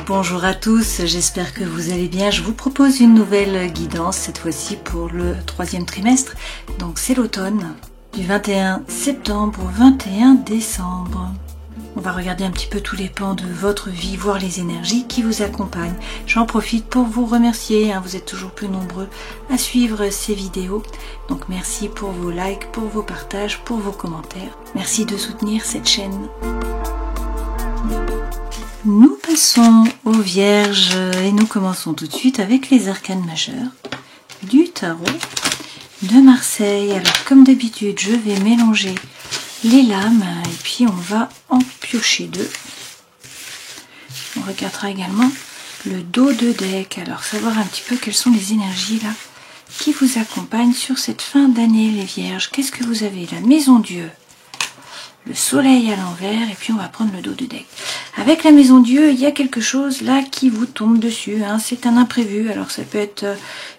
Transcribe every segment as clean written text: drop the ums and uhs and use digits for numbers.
Bonjour à tous, j'espère que vous allez bien. Je vous propose une nouvelle guidance, cette fois-ci pour le 3e trimestre. Donc c'est l'automne, du 21 septembre au 21 décembre. On va regarder un petit peu tous les pans de votre vie, voir les énergies qui vous accompagnent. J'en profite pour vous remercier, vous êtes toujours plus nombreux à suivre ces vidéos. Donc merci pour vos likes, pour vos partages, pour vos commentaires. Merci de soutenir cette chaîne. Nous passons aux Vierges et nous commençons tout de suite avec les arcanes majeurs du tarot de Marseille. Alors comme d'habitude, je vais mélanger les lames et puis on va en piocher deux. On regardera également le dos de deck. Alors savoir un petit peu quelles sont les énergies là qui vous accompagnent sur cette fin d'année les Vierges. Qu'est-ce que vous avez? La maison Dieu, le soleil à l'envers et puis on va prendre le dos de deck. Avec la maison Dieu, il y a quelque chose là qui vous tombe dessus, c'est un imprévu. Alors ça peut être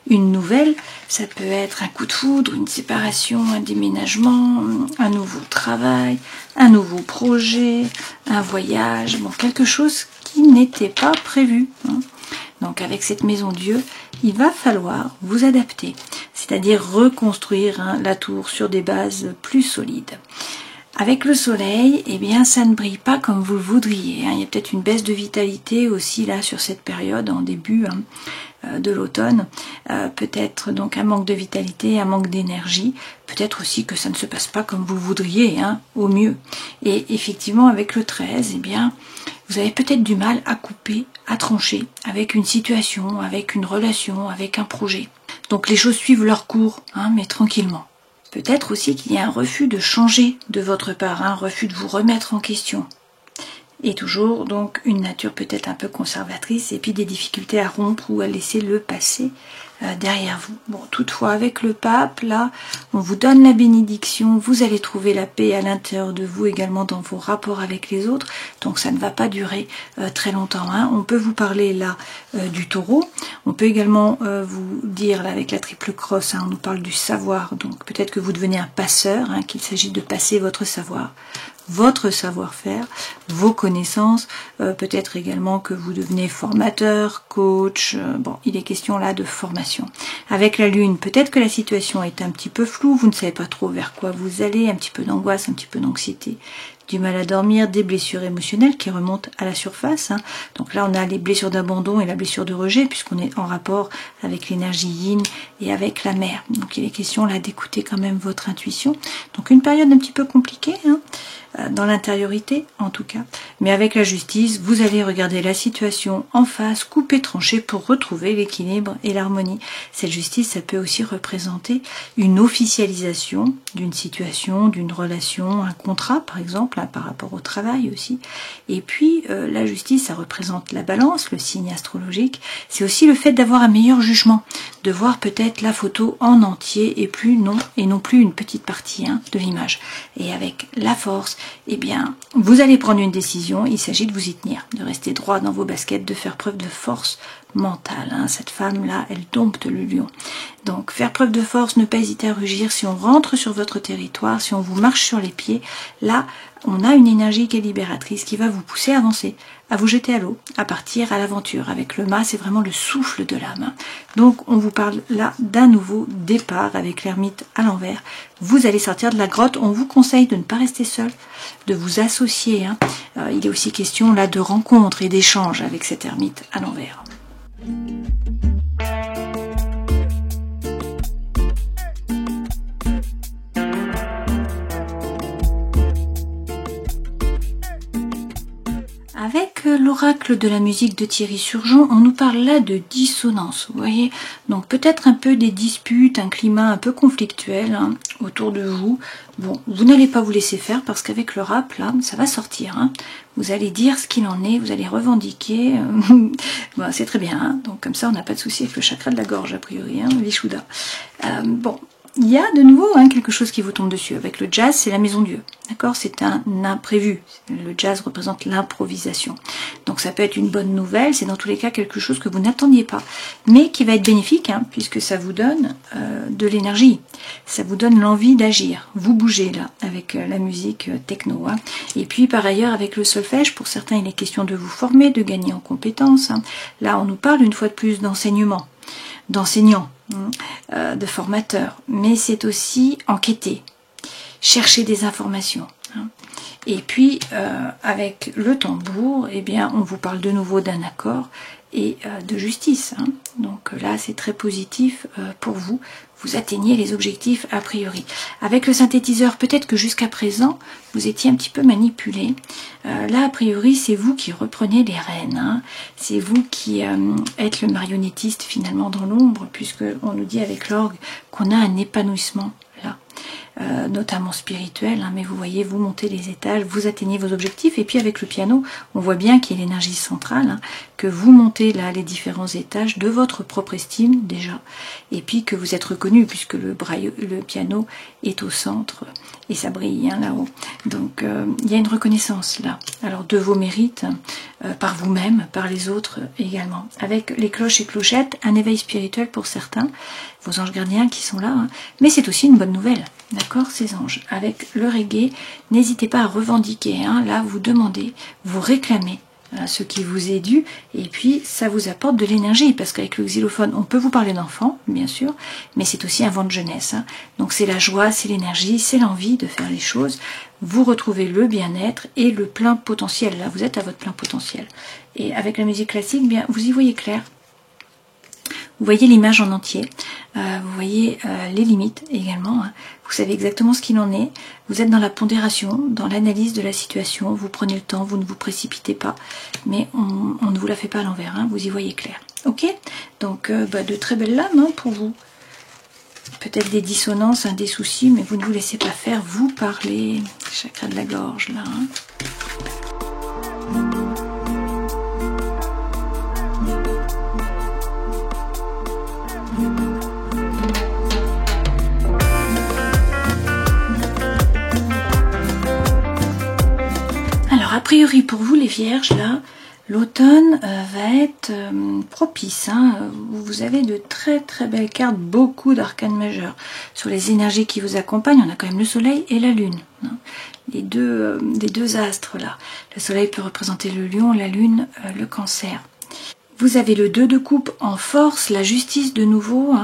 une nouvelle, ça peut être un coup de foudre, une séparation, un déménagement, un nouveau travail, un nouveau projet, un voyage, bon, quelque chose qui n'était pas prévu. Donc avec cette maison Dieu, il va falloir vous adapter, c'est-à-dire reconstruire la tour sur des bases plus solides. Avec le soleil, eh bien, ça ne brille pas comme vous le voudriez. Il y a peut-être une baisse de vitalité aussi là sur cette période, en début de l'automne. Peut-être donc un manque de vitalité, un manque d'énergie. Peut-être aussi que ça ne se passe pas comme vous le voudriez, au mieux. Et effectivement, avec le 13, eh bien, vous avez peut-être du mal à couper, à trancher avec une situation, avec une relation, avec un projet. Donc les choses suivent leur cours, mais tranquillement. Peut-être aussi qu'il y a un refus de changer de votre part, un refus de vous remettre en question. Et toujours donc une nature peut-être un peu conservatrice et puis des difficultés à rompre ou à laisser le passé derrière vous. Bon, toutefois avec le pape, là, on vous donne la bénédiction, vous allez trouver la paix à l'intérieur de vous également dans vos rapports avec les autres, donc ça ne va pas durer très longtemps. On peut vous parler là du taureau, on peut également vous dire là avec la triple crosse, on nous parle du savoir, donc peut-être que vous devenez un passeur, qu'il s'agit de passer votre savoir, votre savoir-faire, vos connaissances, peut-être également que vous devenez formateur, coach, bon, il est question là de formation. Avec la lune, peut-être que la situation est un petit peu floue, vous ne savez pas trop vers quoi vous allez, un petit peu d'angoisse, un petit peu d'anxiété, du mal à dormir, des blessures émotionnelles qui remontent à la surface. Donc là, on a les blessures d'abandon et la blessure de rejet, puisqu'on est en rapport avec l'énergie yin et avec la mer. Donc il est question là d'écouter quand même votre intuition. Donc une période un petit peu compliquée, dans l'intériorité en tout cas. Mais avec la justice, vous allez regarder la situation en face, couper, trancher pour retrouver l'équilibre et l'harmonie. Cette justice, ça peut aussi représenter une officialisation d'une situation, d'une relation, un contrat par exemple, par rapport au travail aussi. Et puis la justice, ça représente la balance, le signe astrologique. C'est aussi le fait d'avoir un meilleur jugement, de voir peut-être la photo en entier et non plus une petite partie de l'image. Et avec la force, eh bien, vous allez prendre une décision, il s'agit de vous y tenir, de rester droit dans vos baskets, de faire preuve de force mentale. Cette femme-là, elle dompte le lion. Donc, faire preuve de force, ne pas hésiter à rugir. Si on rentre sur votre territoire, si on vous marche sur les pieds, là, on a une énergie qui est libératrice, qui va vous pousser à avancer, à vous jeter à l'eau, à partir à l'aventure. Avec le mât, c'est vraiment le souffle de l'âme. Donc, on vous parle là d'un nouveau départ avec l'ermite à l'envers. Vous allez sortir de la grotte. On vous conseille de ne pas rester seul, de vous associer. Il est aussi question là de rencontres et d'échanges avec cet ermite à l'envers. Avec l'oracle de la musique de Thierry Surgeon, on nous parle là de dissonance, vous voyez. Donc peut-être un peu des disputes, un climat un peu conflictuel autour de vous. Bon, vous n'allez pas vous laisser faire parce qu'avec le rap, là, ça va sortir. Vous allez dire ce qu'il en est, vous allez revendiquer. Bon, c'est très bien. Donc comme ça, on n'a pas de souci avec le chakra de la gorge, a priori, Vishuddha. Bon. il y a de nouveau quelque chose qui vous tombe dessus. Avec le jazz, c'est la maison Dieu. D'accord? C'est un imprévu. Le jazz représente l'improvisation. Donc ça peut être une bonne nouvelle. C'est dans tous les cas quelque chose que vous n'attendiez pas. Mais qui va être bénéfique, puisque ça vous donne de l'énergie. Ça vous donne l'envie d'agir. Vous bougez là, avec la musique techno. Et puis par ailleurs, avec le solfège, pour certains, il est question de vous former, de gagner en compétences. Là, on nous parle une fois de plus d'enseignement, d'enseignants, de formateurs, mais c'est aussi enquêter, chercher des informations. Et puis, avec le tambour, eh bien, on vous parle de nouveau d'un accord et de justice. Donc là, c'est très positif pour vous. Vous atteignez les objectifs a priori. Avec le synthétiseur, peut-être que jusqu'à présent, vous étiez un petit peu manipulé. Là, a priori, c'est vous qui reprenez les rênes. C'est vous qui êtes le marionnettiste finalement dans l'ombre, puisque on nous dit avec l'orgue qu'on a un épanouissement là. Notamment spirituel, mais vous voyez, vous montez les étages, vous atteignez vos objectifs, et puis avec le piano, on voit bien qu'il y a l'énergie centrale, que vous montez là les différents étages de votre propre estime déjà, et puis que vous êtes reconnu puisque le piano est au centre et ça brille là-haut. Donc il y a une reconnaissance là, alors de vos mérites, par vous-même, par les autres également. Avec les cloches et clochettes, un éveil spirituel pour certains, vos anges gardiens qui sont là, mais c'est aussi une bonne nouvelle. D'accord, ces anges. Avec le reggae, n'hésitez pas à revendiquer. Là, vous demandez, vous réclamez ce qui vous est dû, et puis ça vous apporte de l'énergie, parce qu'avec le xylophone, on peut vous parler d'enfants, bien sûr, mais c'est aussi un vent de jeunesse. Donc c'est la joie, c'est l'énergie, c'est l'envie de faire les choses. Vous retrouvez le bien-être et le plein potentiel. Là, vous êtes à votre plein potentiel. Et avec la musique classique, bien, vous y voyez clair. Vous voyez l'image en entier, vous voyez les limites également, vous savez exactement ce qu'il en est, vous êtes dans la pondération, dans l'analyse de la situation, vous prenez le temps, vous ne vous précipitez pas, mais on ne vous la fait pas à l'envers, vous y voyez clair. Ok? Donc de très belles lames pour vous. Peut-être des dissonances, des soucis, mais vous ne vous laissez pas faire, vous parlez, chakra de la gorge là. Alors, a priori pour vous les vierges, là, l'automne va être propice. Vous avez de très très belles cartes, beaucoup d'arcanes majeurs. Sur les énergies qui vous accompagnent, on a quand même le soleil et la lune. Les deux astres là. Le soleil peut représenter le lion, la lune, le cancer. Vous avez le 2 de coupe en force, la justice de nouveau,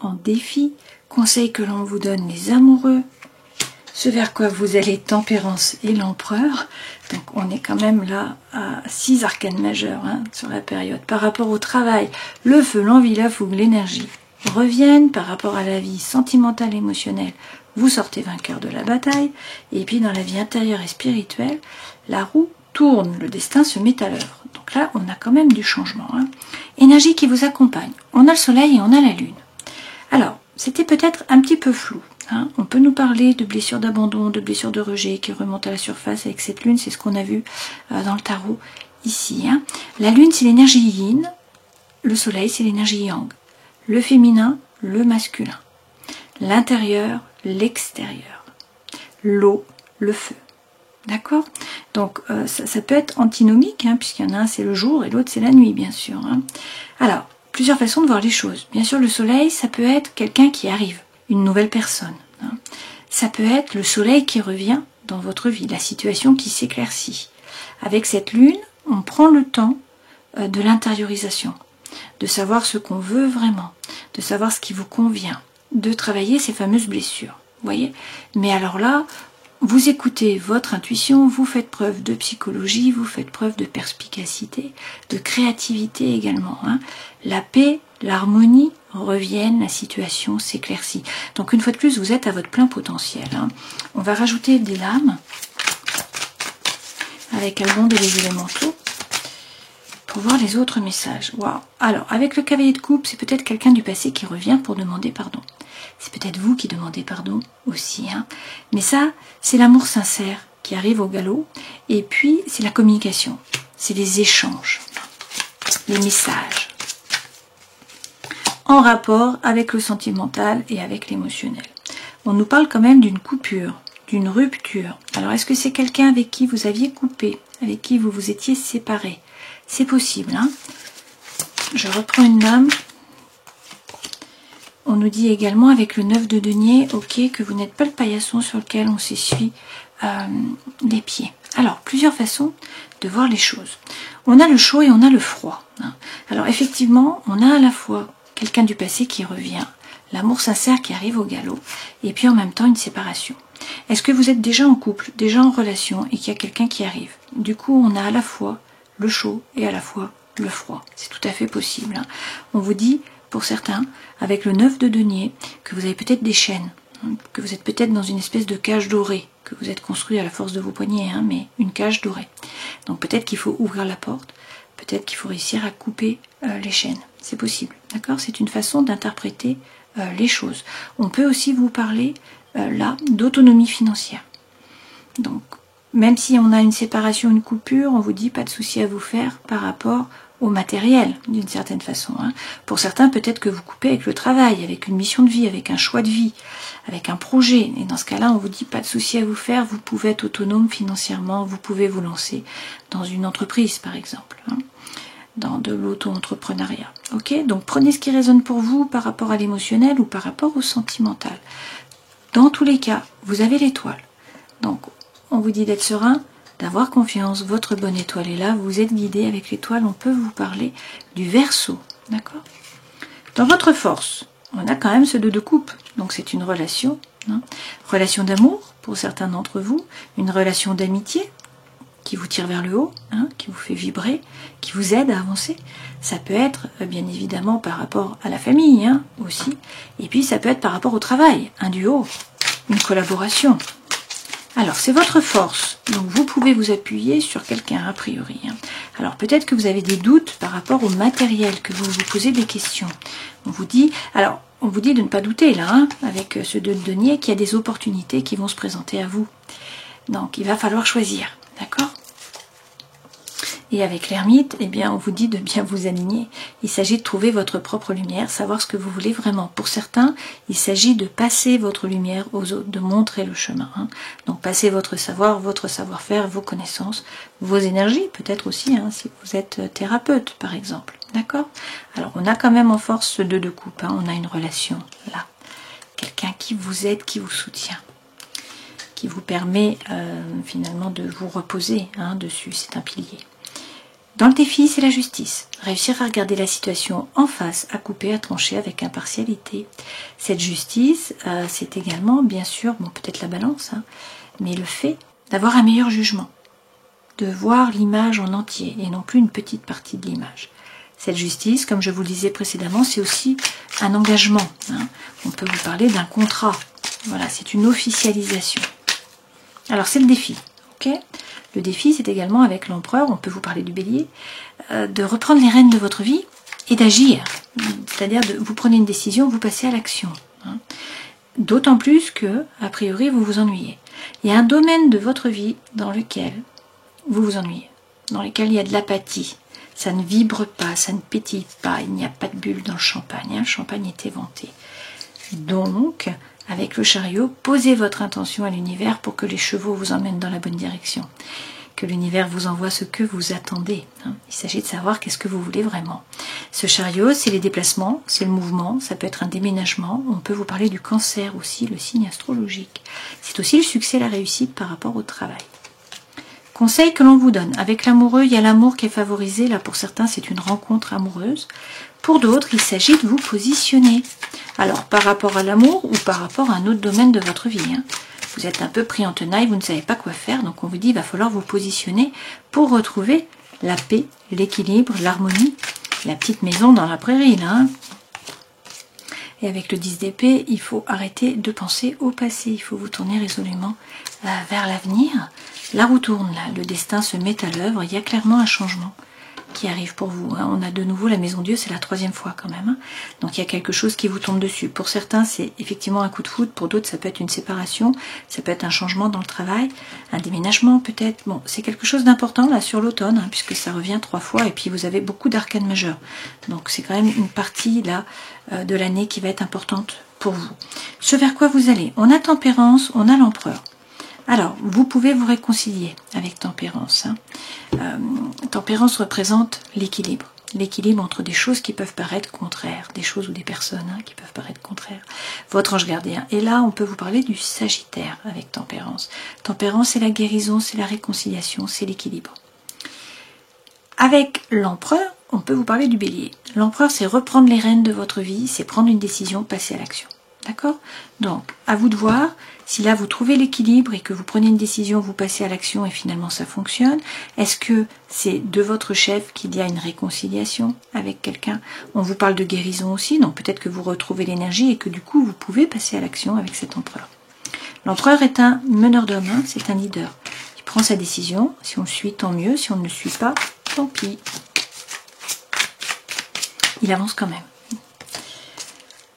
en défi. Conseil que l'on vous donne, les amoureux. Ce vers quoi vous allez, tempérance et l'empereur. Donc on est quand même là à 6 arcanes majeurs sur la période. Par rapport au travail, le feu, l'envie, la fougue, l'énergie reviennent. Par rapport à la vie sentimentale, émotionnelle, vous sortez vainqueur de la bataille. Et puis dans la vie intérieure et spirituelle, la roue tourne, le destin se met à l'œuvre. Donc là, on a quand même du changement. Énergie qui vous accompagne. On a le soleil et on a la lune. Alors, c'était peut-être un petit peu flou. On peut nous parler de blessures d'abandon, de blessures de rejet qui remontent à la surface avec cette lune, c'est ce qu'on a vu dans le tarot ici. La lune, c'est l'énergie yin, le soleil, c'est l'énergie yang. Le féminin, le masculin. L'intérieur, l'extérieur. L'eau, le feu. D'accord? Donc ça peut être antinomique, puisqu'il y en a un c'est le jour et l'autre c'est la nuit, bien sûr. Alors, plusieurs façons de voir les choses. Bien sûr, le soleil, ça peut être quelqu'un qui arrive, une nouvelle personne. Ça peut être le soleil qui revient dans votre vie, la situation qui s'éclaircit. Avec cette lune, on prend le temps de l'intériorisation, de savoir ce qu'on veut vraiment, de savoir ce qui vous convient, de travailler ces fameuses blessures. Vous voyez? Mais alors là, vous écoutez votre intuition, vous faites preuve de psychologie, vous faites preuve de perspicacité, de créativité également. La paix, l'harmonie reviennent, la situation s'éclaircit. Donc une fois de plus, vous êtes à votre plein potentiel. On va rajouter des lames avec Alban et les élémentaux pour voir les autres messages. Waouh! Alors, avec le cavalier de coupe, c'est peut-être quelqu'un du passé qui revient pour demander pardon. C'est peut-être vous qui demandez pardon aussi. Mais ça, c'est l'amour sincère qui arrive au galop. Et puis, c'est la communication. C'est les échanges. Les messages. en rapport avec le sentimental et avec l'émotionnel. On nous parle quand même d'une coupure, d'une rupture. Alors est-ce que c'est quelqu'un avec qui vous aviez coupé, avec qui vous vous étiez séparé? C'est possible, hein? Je reprends une lame. On nous dit également avec le 9 de denier, ok, que vous n'êtes pas le paillasson sur lequel on s'essuie les pieds. Alors, plusieurs façons de voir les choses. On a le chaud et on a le froid. Hein. Alors effectivement, on a à la fois quelqu'un du passé qui revient, l'amour sincère qui arrive au galop, et puis en même temps une séparation. Est-ce que vous êtes déjà en couple, déjà en relation, et qu'il y a quelqu'un qui arrive? Du coup, on a à la fois le chaud et à la fois le froid. C'est tout à fait possible. Hein. On vous dit, pour certains, avec le 9 de denier, que vous avez peut-être des chaînes, hein, que vous êtes peut-être dans une espèce de cage dorée, que vous êtes construit à la force de vos poignets, hein, mais une cage dorée. Donc peut-être qu'il faut ouvrir la porte, peut-être qu'il faut réussir à couper les chaînes. C'est possible, d'accord? C'est une façon d'interpréter les choses. On peut aussi vous parler, là, d'autonomie financière. Donc, même si on a une séparation, une coupure, on vous dit pas de souci à vous faire par rapport au matériel, d'une certaine façon. Hein. Pour certains, peut-être que vous coupez avec le travail, avec une mission de vie, avec un choix de vie, avec un projet. Et dans ce cas-là, on vous dit pas de souci à vous faire, vous pouvez être autonome financièrement, vous pouvez vous lancer dans une entreprise, par exemple, hein, dans de l'auto-entrepreneuriat. Ok? Donc prenez ce qui résonne pour vous par rapport à l'émotionnel ou par rapport au sentimental. Dans tous les cas, vous avez l'étoile. Donc, on vous dit d'être serein, d'avoir confiance, votre bonne étoile est là, vous êtes guidé avec l'étoile, on peut vous parler du Verseau, d'accord? Dans votre force, on a quand même ce 2 de coupe, donc c'est une relation, hein, relation d'amour pour certains d'entre vous, une relation d'amitié qui vous tire vers le haut, hein, qui vous fait vibrer, qui vous aide à avancer. Ça peut être bien évidemment par rapport à la famille, hein, aussi, et puis ça peut être par rapport au travail, un duo, une collaboration. Alors, c'est votre force, donc vous pouvez vous appuyer sur quelqu'un a priori. Hein. Alors, peut-être que vous avez des doutes par rapport au matériel, que vous vous posez des questions. On vous dit de ne pas douter là, hein, avec ce 2 de denier, qu'il y a des opportunités qui vont se présenter à vous. Donc, il va falloir choisir, d'accord? Et avec l'ermite, eh bien, on vous dit de bien vous aligner. Il s'agit de trouver votre propre lumière, savoir ce que vous voulez vraiment. Pour certains, il s'agit de passer votre lumière aux autres, de montrer le chemin. Hein. Donc, passer votre savoir, votre savoir-faire, vos connaissances, vos énergies, peut-être aussi, hein, si vous êtes thérapeute, par exemple. D'accord? Alors, on a quand même en force ce 2 de coupe. Hein. On a une relation, là. Quelqu'un qui vous aide, qui vous soutient, qui vous permet, finalement, de vous reposer, hein, dessus. C'est un pilier. Dans le défi, c'est la justice. Réussir à regarder la situation en face, à couper, à trancher avec impartialité. Cette justice, c'est également, bien sûr, bon, peut-être la balance, hein, mais le fait d'avoir un meilleur jugement, de voir l'image en entier et non plus une petite partie de l'image. Cette justice, comme je vous le disais précédemment, c'est aussi un engagement. Hein. On peut vous parler d'un contrat. Voilà, c'est une officialisation. Alors, c'est le défi, ok ? Le défi, c'est également avec l'empereur, on peut vous parler du bélier, de reprendre les rênes de votre vie et d'agir. C'est-à-dire, vous prenez une décision, vous passez à l'action. Hein. D'autant plus que, a priori, vous vous ennuyez. Il y a un domaine de votre vie dans lequel vous vous ennuyez, dans lequel il y a de l'apathie. Ça ne vibre pas, ça ne pétille pas, il n'y a pas de bulle dans le champagne. Hein. Le champagne est éventé. Donc, avec le chariot, posez votre intention à l'univers pour que les chevaux vous emmènent dans la bonne direction. Que l'univers vous envoie ce que vous attendez. Hein. Il s'agit de savoir qu'est-ce que vous voulez vraiment. Ce chariot, c'est les déplacements, c'est le mouvement, ça peut être un déménagement. On peut vous parler du cancer aussi, le signe astrologique. C'est aussi le succès, la réussite par rapport au travail. Conseil que l'on vous donne. Avec l'amoureux, il y a l'amour qui est favorisé. Là, pour certains, c'est une rencontre amoureuse. Pour d'autres, il s'agit de vous positionner. Alors, par rapport à l'amour ou par rapport à un autre domaine de votre vie. Hein. Vous êtes un peu pris en tenaille, vous ne savez pas quoi faire. Donc, on vous dit, il va falloir vous positionner pour retrouver la paix, l'équilibre, l'harmonie. La petite maison dans la prairie, là. Hein. Et avec le 10 d'épée, il faut arrêter de penser au passé. Il faut vous tourner résolument vers l'avenir. La roue tourne, là. Le destin se met à l'œuvre. Il y a clairement un changement qui arrive pour vous. On a de nouveau la maison Dieu, c'est la 3e fois quand même. Donc il y a quelque chose qui vous tombe dessus. Pour certains, c'est effectivement un coup de foudre. Pour d'autres, ça peut être une séparation. Ça peut être un changement dans le travail, un déménagement peut-être. Bon, c'est quelque chose d'important là sur l'automne, puisque ça revient 3 fois. Et puis vous avez beaucoup d'arcanes majeures. Donc c'est quand même une partie là de l'année qui va être importante pour vous. Ce vers quoi vous allez? On a Tempérance, on a l'Empereur. Alors, vous pouvez vous réconcilier avec Tempérance. Tempérance représente l'équilibre. L'équilibre entre des choses qui peuvent paraître contraires, des choses ou des personnes qui peuvent paraître contraires. Votre ange gardien. Et là, on peut vous parler du Sagittaire avec Tempérance. Tempérance, c'est la guérison, c'est la réconciliation, c'est l'équilibre. Avec l'Empereur, on peut vous parler du Bélier. L'Empereur, c'est reprendre les rênes de votre vie, c'est prendre une décision, passer à l'action. D'accord? Donc, à vous de voir si là vous trouvez l'équilibre et que vous prenez une décision, vous passez à l'action et finalement ça fonctionne. Est-ce que c'est de votre chef qu'il y a une réconciliation avec quelqu'un? On vous parle de guérison aussi, donc peut-être que vous retrouvez l'énergie et que du coup vous pouvez passer à l'action avec cet empereur. L'empereur est un meneur d'hommes, c'est un leader. Il prend sa décision, si on le suit tant mieux, si on ne le suit pas, tant pis. Il avance quand même.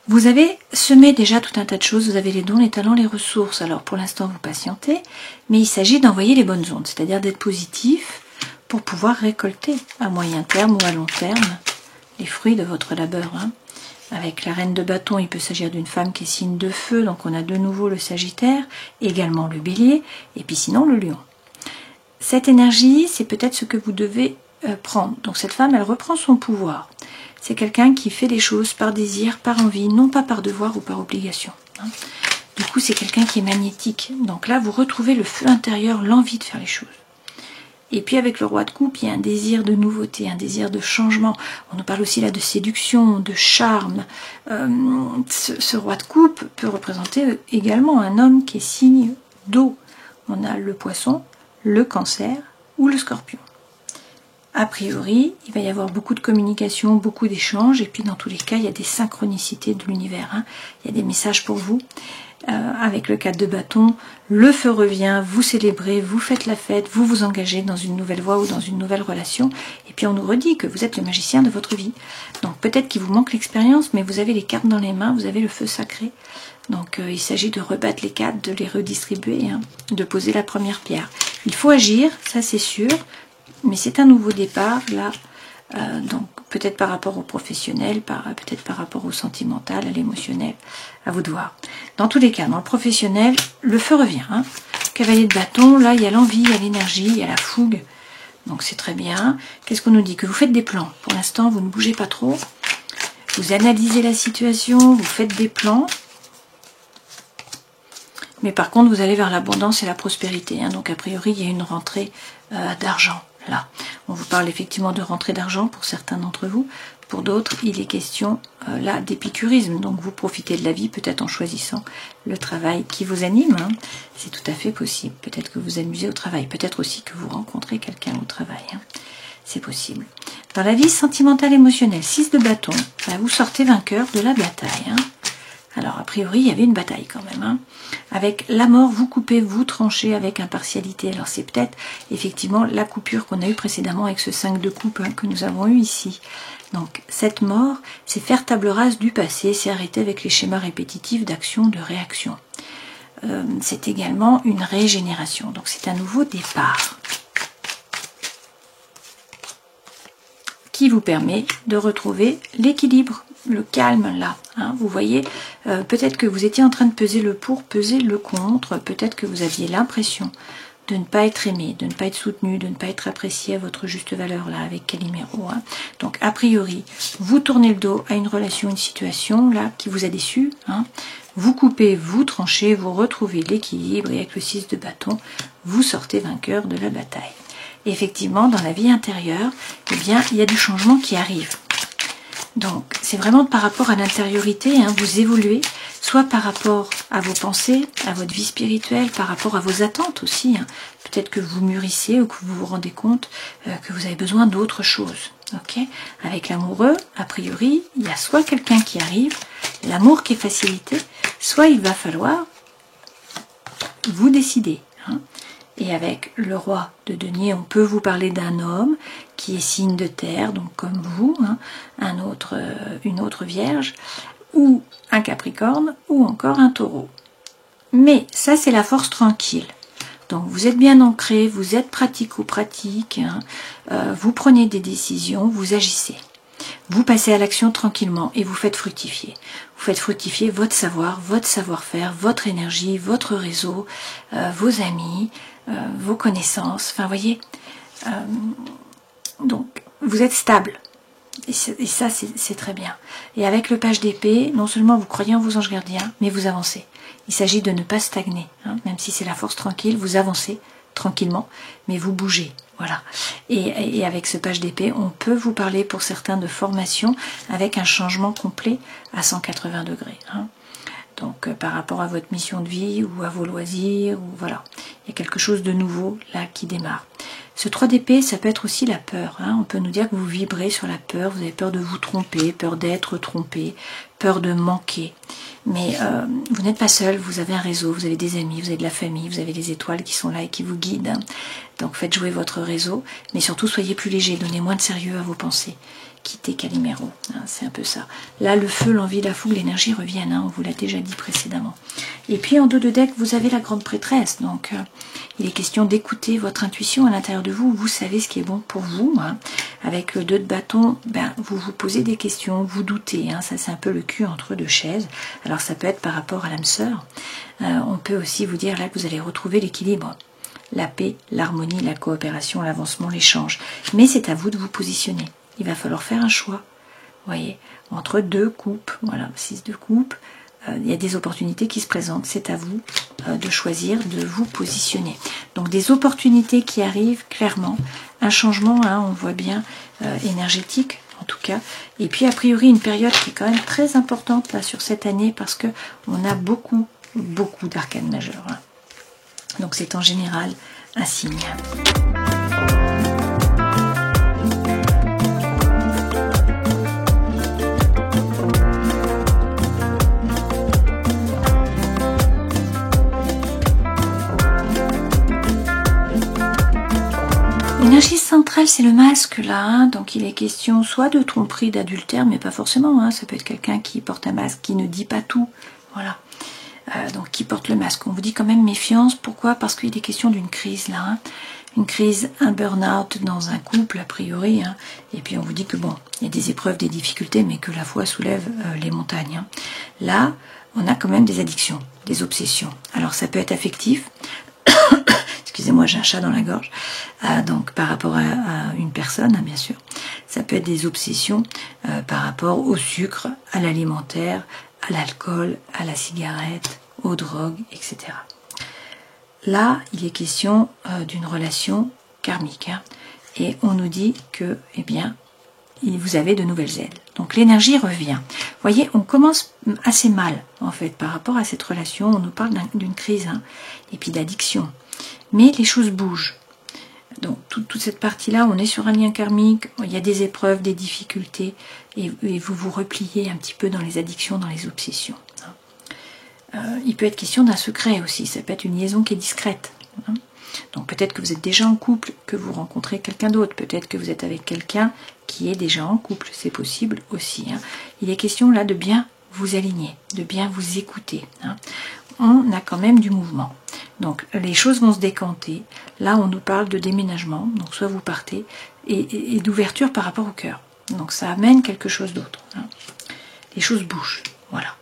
Vous avez semé déjà tout un tas de choses, vous avez les dons, les talents, les ressources. Alors pour l'instant vous patientez, mais il s'agit d'envoyer les bonnes ondes, c'est-à-dire d'être positif pour pouvoir récolter à moyen terme ou à long terme les fruits de votre labeur. Avec la reine de bâton, il peut s'agir d'une femme qui est signe de feu, donc on a de nouveau le Sagittaire, également le Bélier, et puis sinon le Lion. Cette énergie, c'est peut-être ce que vous devez prendre. Donc cette femme, elle reprend son pouvoir. C'est quelqu'un qui fait des choses par désir, par envie, non pas par devoir ou par obligation. Du coup, c'est quelqu'un qui est magnétique. Donc là, vous retrouvez le feu intérieur, l'envie de faire les choses. Et puis avec le roi de coupe, il y a un désir de nouveauté, un désir de changement. On nous parle aussi là de séduction, de charme. Ce roi de coupe peut représenter également un homme qui est signe d'eau. On a le poisson, le cancer ou le scorpion. A priori, il va y avoir beaucoup de communication, beaucoup d'échanges, et puis dans tous les cas, il y a des synchronicités de l'univers. Il y a des messages pour vous. Avec le 4 de bâton, le feu revient, vous célébrez, vous faites la fête, vous vous engagez dans une nouvelle voie ou dans une nouvelle relation, et puis on nous redit que vous êtes le magicien de votre vie. Donc peut-être qu'il vous manque l'expérience, mais vous avez les cartes dans les mains, vous avez le feu sacré. Donc il s'agit de rebattre les cartes, de les redistribuer, de poser la première pierre. Il faut agir, ça c'est sûr. Mais c'est un nouveau départ, là, donc peut-être par rapport au professionnel, peut-être par rapport au sentimental, à l'émotionnel, à vous de voir. Dans tous les cas, dans le professionnel, le feu revient. Cavalier de bâton, là, il y a l'envie, il y a l'énergie, il y a la fougue. Donc c'est très bien. Qu'est-ce qu'on nous dit? Que vous faites des plans. Pour l'instant, vous ne bougez pas trop. Vous analysez la situation, vous faites des plans. Mais par contre, vous allez vers l'abondance et la prospérité. Donc a priori, il y a une rentrée d'argent. Là, on vous parle effectivement de rentrée d'argent pour certains d'entre vous. Pour d'autres, il est question là d'épicurisme. Donc vous profitez de la vie peut-être en choisissant le travail qui vous anime. C'est tout à fait possible. Peut-être que vous amusez au travail. Peut-être aussi que vous rencontrez quelqu'un au travail. C'est possible. Dans la vie sentimentale émotionnelle, 6 de bâton, vous sortez vainqueur de la bataille. Alors, a priori, il y avait une bataille quand même. Avec la mort, vous coupez, vous tranchez avec impartialité. Alors, c'est peut-être effectivement la coupure qu'on a eue précédemment avec ce 5 de coupe que nous avons eu ici. Donc, cette mort, c'est faire table rase du passé, c'est arrêter avec les schémas répétitifs d'action, de réaction. C'est également une régénération. Donc, c'est un nouveau départ qui vous permet de retrouver l'équilibre, le calme là. Vous voyez, peut-être que vous étiez en train de peser le pour, peser le contre, peut-être que vous aviez l'impression de ne pas être aimé, de ne pas être soutenu, de ne pas être apprécié à votre juste valeur là avec Calimero. Donc a priori, vous tournez le dos à une relation, une situation là qui vous a déçu. Vous coupez, vous tranchez, vous retrouvez l'équilibre et avec le 6 de bâton, vous sortez vainqueur de la bataille. Et effectivement, dans la vie intérieure, eh bien, il y a du changement qui arrive. Donc, c'est vraiment par rapport à l'intériorité, vous évoluez, soit par rapport à vos pensées, à votre vie spirituelle, par rapport à vos attentes aussi. Peut-être que vous mûrissez ou que vous vous rendez compte que vous avez besoin d'autre chose. Avec l'amoureux, a priori, il y a soit quelqu'un qui arrive, l'amour qui est facilité, soit il va falloir vous décider. Et avec le roi de denier, on peut vous parler d'un homme qui est signe de terre, donc comme vous, hein, une autre vierge, ou un capricorne, ou encore un taureau. Mais ça, c'est la force tranquille. Donc vous êtes bien ancré, vous êtes pratico-pratique, hein, vous prenez des décisions, vous agissez. Vous passez à l'action tranquillement et vous faites fructifier. Vous faites fructifier votre savoir, votre savoir-faire, votre énergie, votre réseau, vos amis, vos connaissances. Enfin, vous voyez, donc vous êtes stable. Et ça, c'est très bien. Et avec le page d'épée, non seulement vous croyez en vos anges gardiens, mais vous avancez. Il s'agit de ne pas stagner, hein, même si c'est la force tranquille, vous avancez tranquillement, mais vous bougez. Voilà. Et avec ce page d'épée, on peut vous parler pour certains de formation avec un changement complet à 180 degrés. Hein. Donc par rapport à votre mission de vie ou à vos loisirs, ou voilà. Il y a quelque chose de nouveau là qui démarre. Ce 3 d'épée, ça peut être aussi la peur. Hein. On peut nous dire que vous vibrez sur la peur, vous avez peur de vous tromper, peur d'être trompé, peur de manquer. Mais vous n'êtes pas seul, vous avez un réseau, vous avez des amis, vous avez de la famille, vous avez les étoiles qui sont là et qui vous guident. Hein. Donc faites jouer votre réseau, mais surtout soyez plus léger, donnez moins de sérieux à vos pensées. Quittez Calimero, hein, c'est un peu ça. Là, le feu, l'envie, la fougue, l'énergie reviennent, hein, on vous l'a déjà dit précédemment. Et puis en dos de deck, vous avez la grande prêtresse, donc il est question d'écouter votre intuition à l'intérieur de vous, vous savez ce qui est bon pour vous. Hein. Avec le 2 de bâton, ben, vous vous posez des questions, vous doutez, hein, ça c'est un peu le cul entre deux chaises. Alors ça peut être par rapport à l'âme sœur, on peut aussi vous dire là que vous allez retrouver l'équilibre. La paix, l'harmonie, la coopération, l'avancement, l'échange. Mais c'est à vous de vous positionner. Il va falloir faire un choix, vous voyez, entre 2 coupes, voilà, 6 de coupe, il y a des opportunités qui se présentent, c'est à vous de choisir, de vous positionner. Donc des opportunités qui arrivent, clairement, un changement, hein, on voit bien, énergétique, en tout cas, et puis a priori une période qui est quand même très importante là sur cette année, parce que on a beaucoup d'arcanes majeures. Hein. Donc c'est en général un signe. L'énergie centrale, c'est le masque là, hein, donc il est question soit de tromperie, d'adultère, mais pas forcément, hein, ça peut être quelqu'un qui porte un masque, qui ne dit pas tout, voilà, donc qui porte le masque. On vous dit quand même méfiance, pourquoi? Parce qu'il est question d'une crise là, hein, une crise, un burn-out dans un couple a priori, hein, et puis on vous dit que bon, il y a des épreuves, des difficultés, mais que la foi soulève les montagnes. Hein. Là, on a quand même des addictions, des obsessions, alors ça peut être affectif, excusez-moi, j'ai un chat dans la gorge, donc par rapport à une personne, hein, bien sûr. Ça peut être des obsessions par rapport au sucre, à l'alimentaire, à l'alcool, à la cigarette, aux drogues, etc. Là, il est question d'une relation karmique. Hein, et on nous dit que, eh bien, vous avez de nouvelles ailes. Donc l'énergie revient. Vous voyez, on commence assez mal, en fait, par rapport à cette relation. On nous parle d'une crise, hein, et puis d'addiction. Mais les choses bougent. Donc toute cette partie-là, on est sur un lien karmique, il y a des épreuves, des difficultés, et vous vous repliez un petit peu dans les addictions, dans les obsessions. Il peut être question d'un secret aussi, ça peut être une liaison qui est discrète. Donc peut-être que vous êtes déjà en couple, que vous rencontrez quelqu'un d'autre, peut-être que vous êtes avec quelqu'un qui est déjà en couple, c'est possible aussi. Il est question là de bien vous aligner, de bien vous écouter. On a quand même du mouvement. Donc les choses vont se décanter. Là on nous parle de déménagement, donc soit vous partez, et d'ouverture par rapport au cœur. Donc ça amène quelque chose d'autre. Les choses bougent, voilà.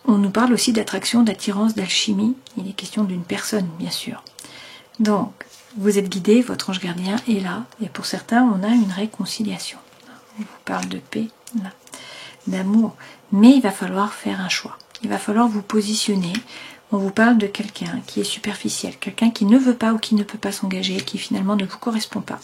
On nous parle aussi d'attraction, d'attirance, d'alchimie. Il est question d'une personne, bien sûr. Donc vous êtes guidé, votre ange gardien est là, et pour certains on a une réconciliation. On vous parle de paix, d'amour, mais il va falloir faire un choix. Il va falloir vous positionner. On vous parle de quelqu'un qui est superficiel, quelqu'un qui ne veut pas ou qui ne peut pas s'engager, qui finalement ne vous correspond pas.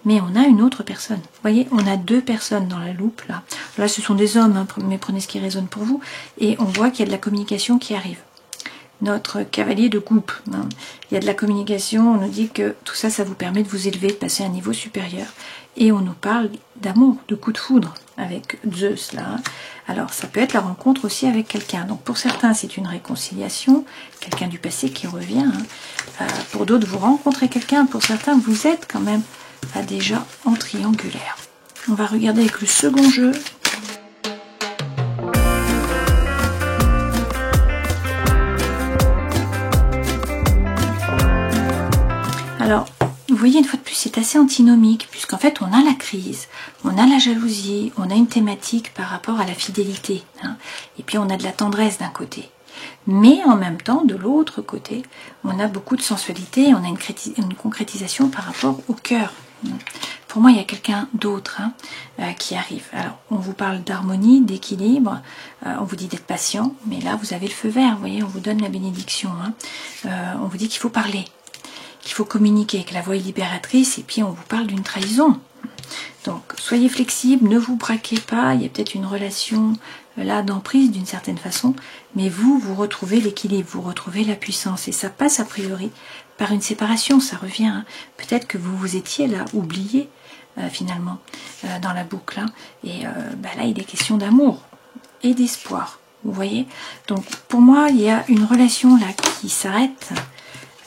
Mais on a une autre personne. Vous voyez, on a 2 personnes dans la loupe là. Là, ce sont des hommes, hein, mais prenez ce qui résonne pour vous. Et on voit qu'il y a de la communication qui arrive. Notre cavalier de coupe. Hein. Il y a de la communication, on nous dit que tout ça, ça vous permet de vous élever, de passer à un niveau supérieur. Et on nous parle d'amour, de coup de foudre. avec Zeus là. Alors ça peut être la rencontre aussi avec quelqu'un. Donc pour certains c'est une réconciliation, quelqu'un du passé qui revient. Pour d'autres vous rencontrez quelqu'un, pour certains vous êtes quand même déjà en triangulaire. On va regarder avec le second jeu. Alors, vous voyez, une fois de plus, c'est assez antinomique, puisqu'en fait, on a la crise, on a la jalousie, on a une thématique par rapport à la fidélité, hein, et puis on a de la tendresse d'un côté. Mais en même temps, de l'autre côté, on a beaucoup de sensualité, on a une concrétisation par rapport au cœur. Pour moi, il y a quelqu'un d'autre qui arrive. Alors, on vous parle d'harmonie, d'équilibre, on vous dit d'être patient, mais là, vous avez le feu vert, vous voyez, on vous donne la bénédiction. On vous dit qu'il faut parler, qu'il faut communiquer, avec la voix est libératrice, et puis on vous parle d'une trahison. Donc, soyez flexible, ne vous braquez pas, il y a peut-être une relation là d'emprise d'une certaine façon, mais vous retrouvez l'équilibre, vous retrouvez la puissance, et ça passe a priori par une séparation, ça revient. Peut-être que vous vous étiez là, oublié finalement, dans la boucle, et là il est question d'amour et d'espoir, vous voyez. Donc pour moi, il y a une relation là qui s'arrête,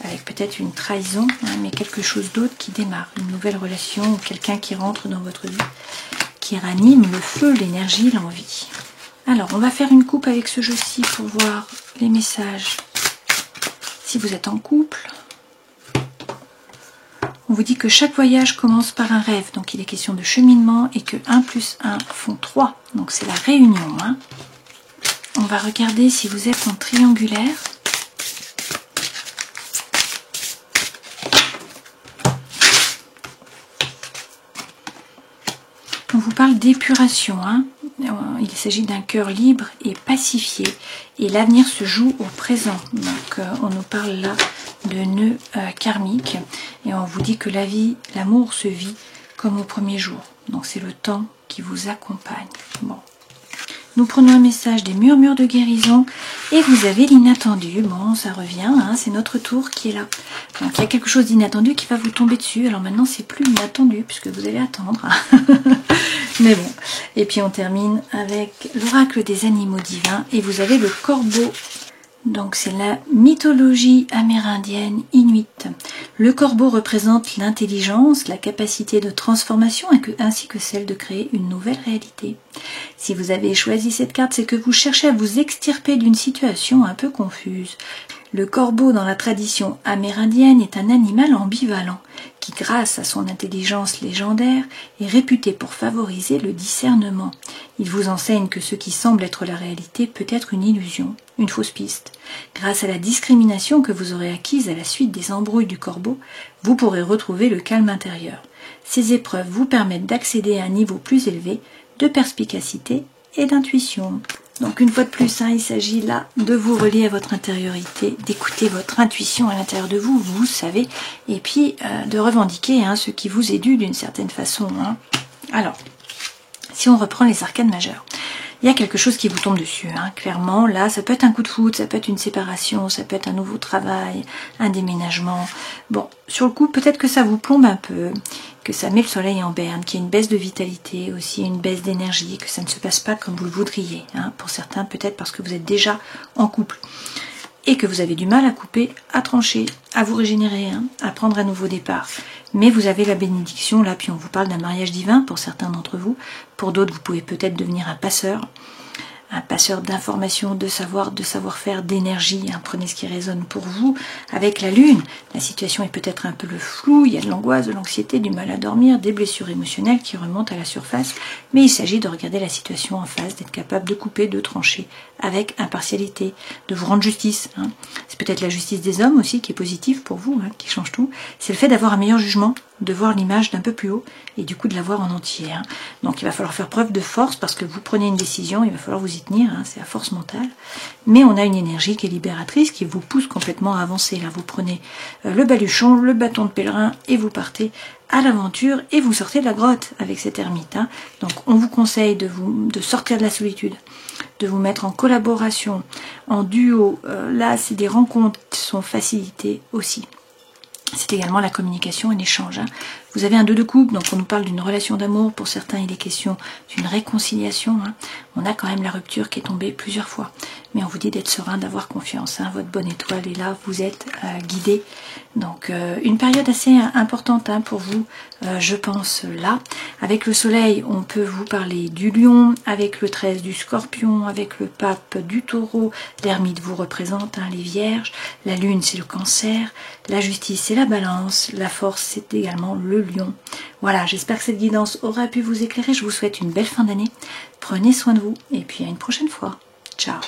avec peut-être une trahison, mais quelque chose d'autre qui démarre, une nouvelle relation, ou quelqu'un qui rentre dans votre vie, qui ranime le feu, l'énergie, l'envie. Alors, on va faire une coupe avec ce jeu-ci pour voir les messages. Si vous êtes en couple, on vous dit que chaque voyage commence par un rêve, donc il est question de cheminement, et que 1 + 1 font 3, donc c'est la réunion. On va regarder si vous êtes en triangulaire. On vous parle d'épuration, il s'agit d'un cœur libre et pacifié, et l'avenir se joue au présent. Donc on nous parle là de nœud karmique, et on vous dit que la vie, l'amour se vit comme au premier jour. Donc c'est le temps qui vous accompagne. Bon. Nous prenons un message des murmures de guérison, et vous avez l'inattendu. Bon, ça revient, c'est notre tour qui est là. Donc il y a quelque chose d'inattendu qui va vous tomber dessus. Alors maintenant, c'est plus inattendu, puisque vous allez attendre. Mais bon. Et puis on termine avec l'oracle des animaux divins, et vous avez le corbeau. Donc c'est la mythologie amérindienne inuite. Le corbeau représente l'intelligence, la capacité de transformation, ainsi que celle de créer une nouvelle réalité. Si vous avez choisi cette carte, c'est que vous cherchez à vous extirper d'une situation un peu confuse. Le corbeau dans la tradition amérindienne est un animal ambivalent qui, grâce à son intelligence légendaire, est réputé pour favoriser le discernement. Il vous enseigne que ce qui semble être la réalité peut être une illusion, une fausse piste. Grâce à la discrimination que vous aurez acquise à la suite des embrouilles du corbeau, vous pourrez retrouver le calme intérieur. Ces épreuves vous permettent d'accéder à un niveau plus élevé de perspicacité et d'intuition. Donc une fois de plus, il s'agit là de vous relier à votre intériorité, d'écouter votre intuition à l'intérieur de vous, vous savez, et puis de revendiquer ce qui vous est dû d'une certaine façon. Alors, si on reprend les arcanes majeures, il y a quelque chose qui vous tombe dessus, clairement. Là, ça peut être un coup de foudre, ça peut être une séparation, ça peut être un nouveau travail, un déménagement. Bon, sur le coup, peut-être que ça vous plombe un peu, que ça met le soleil en berne, qu'il y a une baisse de vitalité, aussi une baisse d'énergie, que ça ne se passe pas comme vous le voudriez. Pour certains, peut-être parce que vous êtes déjà en couple et que vous avez du mal à couper, à trancher, à vous régénérer, à prendre un nouveau départ. Mais vous avez la bénédiction, là, puis on vous parle d'un mariage divin pour certains d'entre vous. Pour d'autres, vous pouvez peut-être devenir un passeur d'informations, de savoir-faire, d'énergie. Prenez ce qui résonne pour vous. Avec la lune, la situation est peut-être un peu le flou, il y a de l'angoisse, de l'anxiété, du mal à dormir, des blessures émotionnelles qui remontent à la surface. Mais il s'agit de regarder la situation en face, d'être capable de couper, de trancher avec impartialité, de vous rendre justice. C'est peut-être la justice des hommes aussi qui est positive pour vous, qui change tout. C'est le fait d'avoir un meilleur jugement, de voir l'image d'un peu plus haut et du coup de la voir en entier. Donc il va falloir faire preuve de force parce que vous prenez une décision, il va falloir vous y tenir, c'est la force mentale. Mais on a une énergie qui est libératrice, qui vous pousse complètement à avancer. Là, vous prenez le baluchon, le bâton de pèlerin et vous partez à l'aventure et vous sortez de la grotte avec cette ermite. Donc on vous conseille de sortir de la solitude, de vous mettre en collaboration, en duo. Là, c'est des rencontres qui sont facilitées aussi. C'est également la communication et l'échange. Vous avez un 2 de coupe, donc on nous parle d'une relation d'amour. Pour certains, il est question d'une réconciliation. Hein. On a quand même la rupture qui est tombée plusieurs fois. Mais on vous dit d'être serein, d'avoir confiance. Hein. Votre bonne étoile est là, vous êtes guidé. Donc une période assez importante hein, pour vous, je pense là. Avec le soleil, on peut vous parler du lion, avec le 13 du scorpion, avec le pape du taureau. L'ermite vous représente, hein, les vierges. La lune, c'est le cancer. La justice, c'est la balance. La force, c'est également le lion. Voilà, j'espère que cette guidance aura pu vous éclairer. Je vous souhaite une belle fin d'année. Prenez soin de vous et puis à une prochaine fois. Ciao.